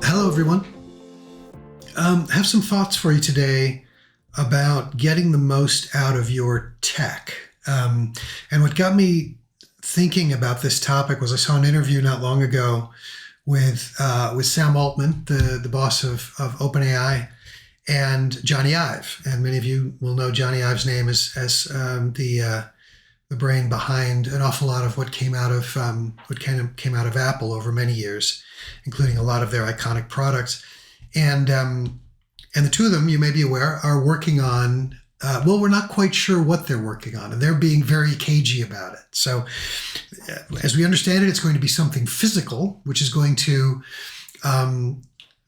Hello, everyone. Have some thoughts for you today about getting the most out of your tech. And what got me thinking about this topic was I saw an interview not long ago with Sam Altman, the boss of OpenAI, and Johnny Ive. And many of you will know Johnny Ive's name as the brain behind an awful lot of what came out of Apple over many years, including a lot of their iconic products. And the two of them, you may be aware, are working on, we're not quite sure what they're working on, and they're being very cagey about it. So as we understand it, it's going to be something physical, which is going to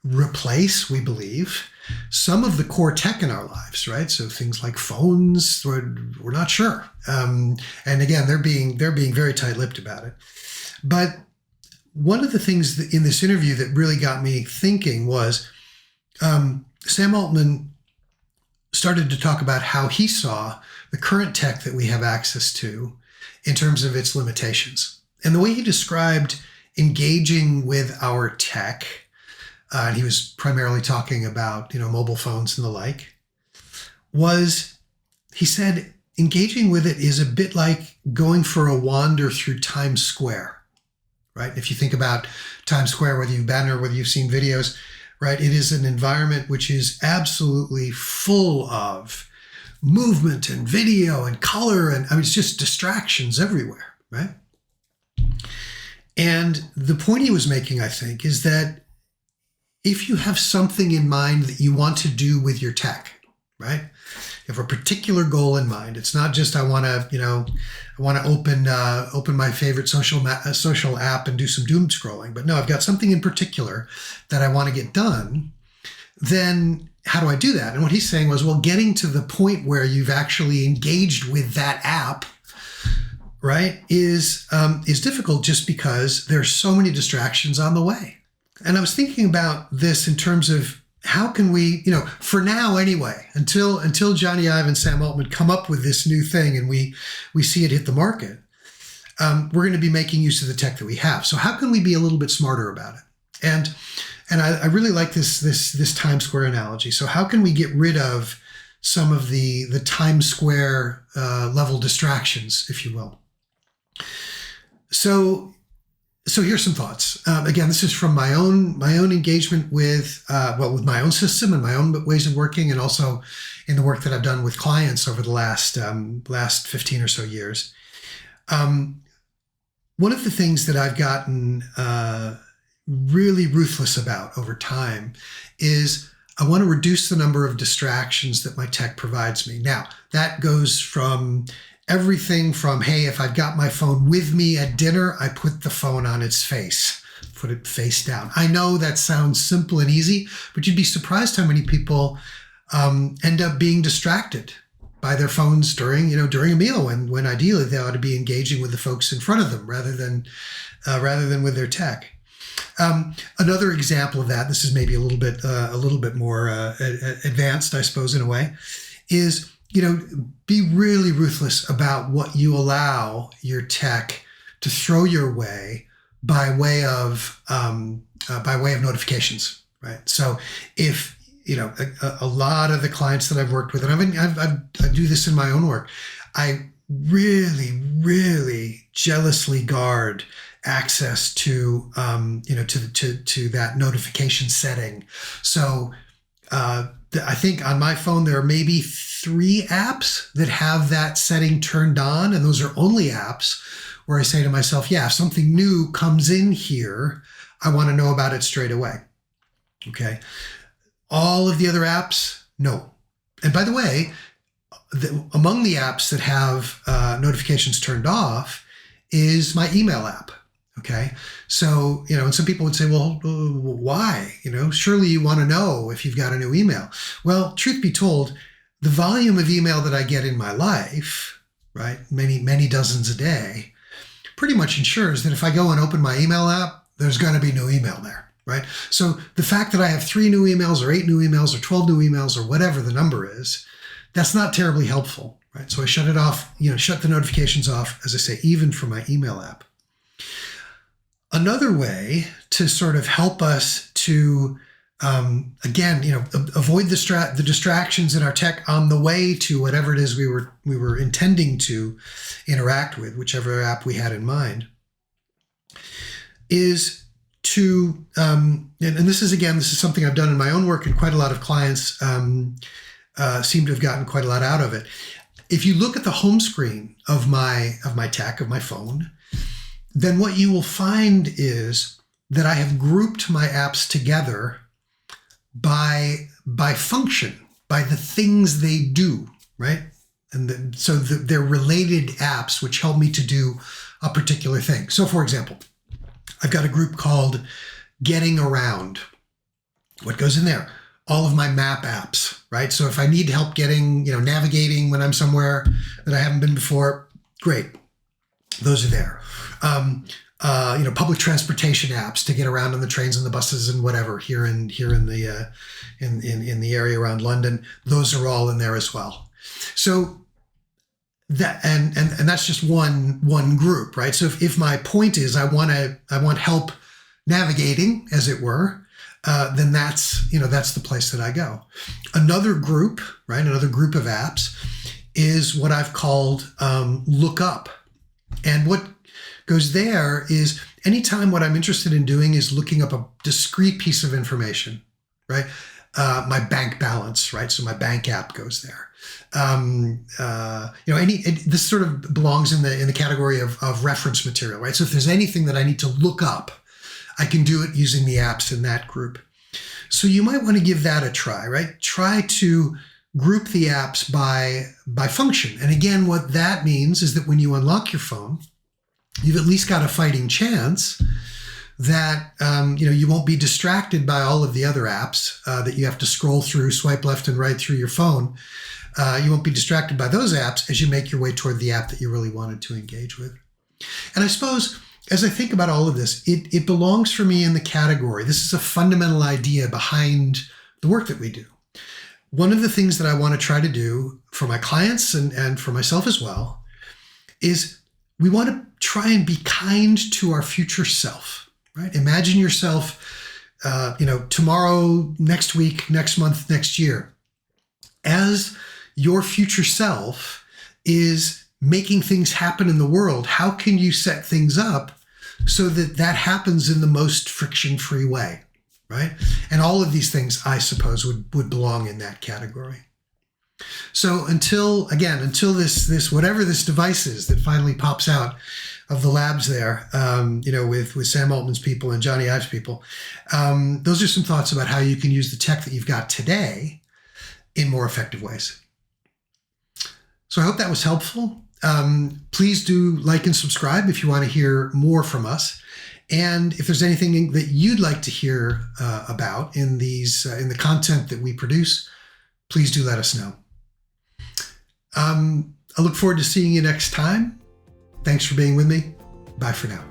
replace, we believe, some of the core tech in our lives, right? So things like phones, we're not sure. And again, they're being very tight-lipped about it. But one of the things in this interview that really got me thinking was Sam Altman started to talk about how he saw the current tech that we have access to in terms of its limitations. And the way he described engaging with our tech, and he was primarily talking about, mobile phones and the like, was, he said, engaging with it is a bit like going for a wander through Times Square, right? If you think about Times Square, whether you've been or whether you've seen videos, right? It is an environment which is absolutely full of movement and video and color. And it's just distractions everywhere, right? And the point he was making, I think, is that if you have something in mind that you want to do with your tech, right? You have a particular goal in mind. It's not just I want to open my favorite social app and do some doom scrolling. But no, I've got something in particular that I want to get done. Then how do I do that? And what he's saying was, well, getting to the point where you've actually engaged with that app, right, is difficult just because there's so many distractions on the way. And I was thinking about this in terms of how can we, for now anyway, until Johnny Ive and Sam Altman come up with this new thing and we see it hit the market, we're going to be making use of the tech that we have. So how can we be a little bit smarter about it? And I really like this Times Square analogy. So how can we get rid of some of the Times Square level distractions, if you will? So here's some thoughts. Again, this is from my own engagement with my own system and my own ways of working, and also in the work that I've done with clients over the last 15 or so years. One of the things that I've gotten really ruthless about over time is I want to reduce the number of distractions that my tech provides me. Now, that goes from everything from, hey, if I've got my phone with me at dinner, I put the phone on its face, put it face down. I know that sounds simple and easy, but you'd be surprised how many people end up being distracted by their phones during a meal when ideally they ought to be engaging with the folks in front of them rather than with their tech. Another example of that, this is maybe a little bit more advanced, I suppose, in a way, is be really ruthless about what you allow your tech to throw your way by way of notifications, right? So if a lot of the clients that I've worked with, and I do this in my own work, I really, really jealously guard access to that notification setting. So I think on my phone there are maybe 3 apps that have that setting turned on, and those are only apps where I say to myself, yeah, if something new comes in here, I want to know about it straight away. Okay. All of the other apps, no. And by the way, among the apps that have notifications turned off is my email app. Okay. So, and some people would say, well, why? Surely you want to know if you've got a new email. Well, truth be told, the volume of email that I get in my life, right, many, many dozens a day, pretty much ensures that if I go and open my email app, there's going to be no email there, right? So the fact that I have 3 new emails or 8 new emails or 12 new emails or whatever the number is, that's not terribly helpful, right? So I shut it off, shut the notifications off, as I say, even for my email app. Another way to sort of help us to again, avoid the distractions in our tech on the way to whatever it is we were intending to interact with, whichever app we had in mind, is to and this is something I've done in my own work, and quite a lot of clients seem to have gotten quite a lot out of it. If you look at the home screen of my tech, of my phone, then what you will find is that I have grouped my apps together by function, by the things they do, right? And so they're related apps which help me to do a particular thing. So for example, I've got a group called Getting Around. What goes in there? All of my map apps, right? So if I need help getting, navigating when I'm somewhere that I haven't been before, great. Those are there. Public transportation apps to get around on the trains and the buses and whatever here in the area around London. Those are all in there as well. So that and that's just one group, right? So if my point is I want help navigating, as it were, then that's the place that I go. Another group, right? Another group of apps is what I've called Look Up, and what goes there is anytime what I'm interested in doing is looking up a discrete piece of information, right? My bank balance, right? So my bank app goes there. This sort of belongs in the category of reference material, right? So if there's anything that I need to look up, I can do it using the apps in that group. So you might want to give that a try, right? Try to group the apps by function. And again, what that means is that when you unlock your phone, you've at least got a fighting chance that you won't be distracted by all of the other apps that you have to scroll through, swipe left and right through your phone. You won't be distracted by those apps as you make your way toward the app that you really wanted to engage with. And I suppose as I think about all of this, it belongs for me in the category. This is a fundamental idea behind the work that we do. One of the things that I want to try to do for my clients and for myself as well is we want to try and be kind to our future self, right? Imagine yourself, tomorrow, next week, next month, next year, as your future self is making things happen in the world. How can you set things up so that happens in the most friction-free way, right? And all of these things, I suppose, would belong in that category. So until this whatever this device is that finally pops out of the labs there, with Sam Altman's people and Johnny Ive's people, those are some thoughts about how you can use the tech that you've got today in more effective ways. So I hope that was helpful. Please do like and subscribe if you want to hear more from us. And if there's anything that you'd like to hear about in the content that we produce, please do let us know. I look forward to seeing you next time. Thanks for being with me. Bye for now.